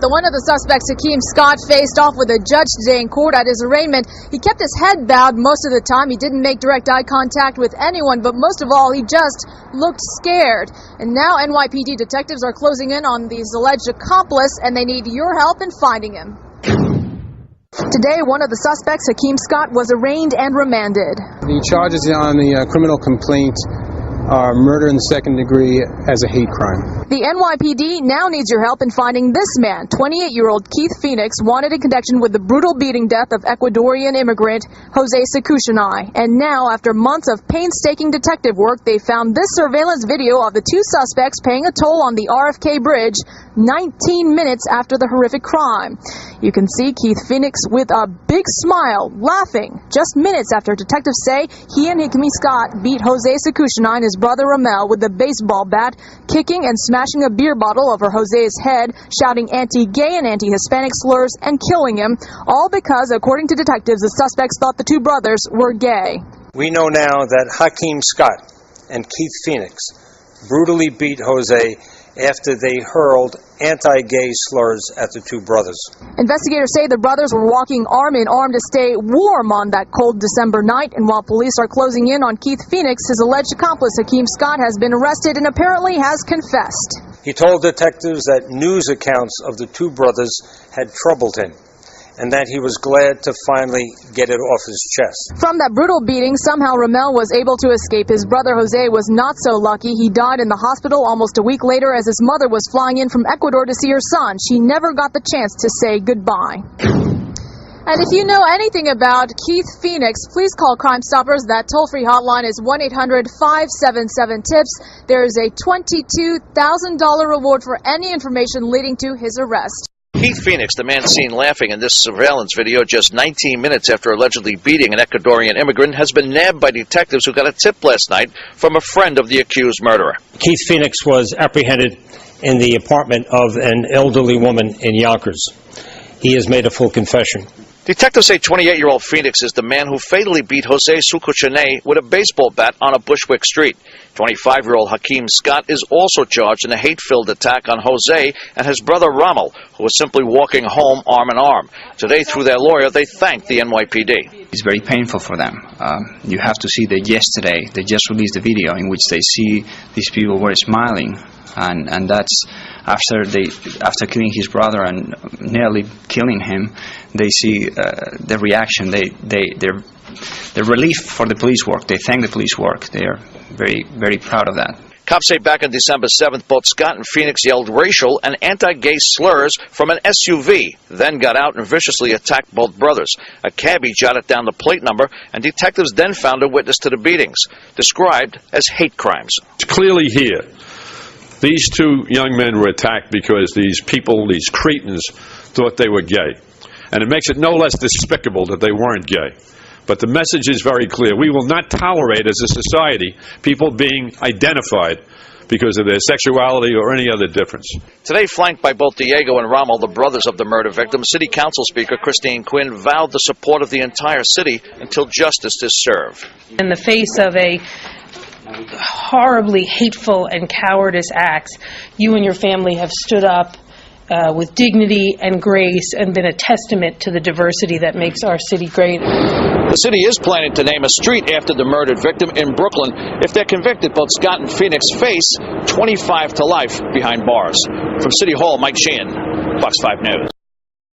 One of the suspects, Hakeem Scott, faced off with a judge today in court at his arraignment. He kept his head bowed most of the time. He didn't make direct eye contact with anyone, but most of all, he just looked scared. And now NYPD detectives are closing in on his alleged accomplice, and they need your help in finding him. Today, one of the suspects, Hakeem Scott, was arraigned and remanded. The charges on the criminal complaint are murder in the second degree as a hate crime. The NYPD now needs your help in finding this man, 28-year-old Keith Phoenix, wanted in connection with the brutal beating death of Ecuadorian immigrant Jose Sucuzhañay. And now, after months of painstaking detective work, they found this surveillance video of the two suspects paying a toll on the RFK bridge 19 minutes after the horrific crime. You can see Keith Phoenix with a big smile, laughing, just minutes after detectives say he and Hakeem Scott beat Jose Sucuzhañay and his brother Ramel with a baseball bat, kicking and smashing a beer bottle over Jose's head, shouting anti-gay and anti-Hispanic slurs, and killing him, all because, according to detectives, the suspects thought the two brothers were gay. We know now that Hakeem Scott and Keith Phoenix brutally beat Jose after they hurled anti-gay slurs at the two brothers. Investigators say the brothers were walking arm in arm to stay warm on that cold December night, and while police are closing in on Keith Phoenix, his alleged accomplice Hakeem Scott has been arrested and apparently has confessed. He told detectives that news accounts of the two brothers had troubled him, and that he was glad to finally get it off his chest. From that brutal beating, somehow Ramel was able to escape. His brother Jose was not so lucky. He died in the hospital almost a week later as his mother was flying in from Ecuador to see her son. She never got the chance to say goodbye. And if you know anything about Keith Phoenix, please call Crime Stoppers. That toll-free hotline is 1-800-577-TIPS. There is a $22,000 reward for any information leading to his arrest. Keith Phoenix, the man seen laughing in this surveillance video just 19 minutes after allegedly beating an Ecuadorian immigrant, has been nabbed by detectives who got a tip last night from a friend of the accused murderer. Keith Phoenix was apprehended in the apartment of an elderly woman in Yonkers. He has made a full confession. Detectives say 28-year-old Phoenix is the man who fatally beat Jose Sucuzhañay with a baseball bat on a Bushwick street. 25-year-old Hakeem Scott is also charged in a hate-filled attack on Jose and his brother Ramel, who was simply walking home arm in arm. Today, through their lawyer, they thanked the NYPD. It's very painful for them. You have to see that yesterday they just released a video in which they see these people were smiling, and that's after killing his brother and nearly killing him. They see the reaction. They're relief for the police work. They thank the police work. They are very, very proud of that. Cops say back on December 7th, both Scott and Phoenix yelled racial and anti-gay slurs from an SUV, then got out and viciously attacked both brothers. A cabbie jotted down the plate number, and detectives then found a witness to the beatings, described as hate crimes. It's clearly here. These two young men were attacked because these people, these cretins, thought they were gay. And it makes it no less despicable that they weren't gay. But the message is very clear. We will not tolerate as a society people being identified because of their sexuality or any other difference. Today, flanked by both Diego and Ramel, the brothers of the murder victim, City Council Speaker Christine Quinn vowed the support of the entire city until justice is served. In the face of a horribly hateful and cowardice acts, you and your family have stood up with dignity and grace and been a testament to the diversity that makes our city great. The city is planning to name a street after the murdered victim in Brooklyn. If they're convicted, both Scott and Phoenix face 25 to life behind bars. From City Hall, Mike Sheehan, Fox 5 News.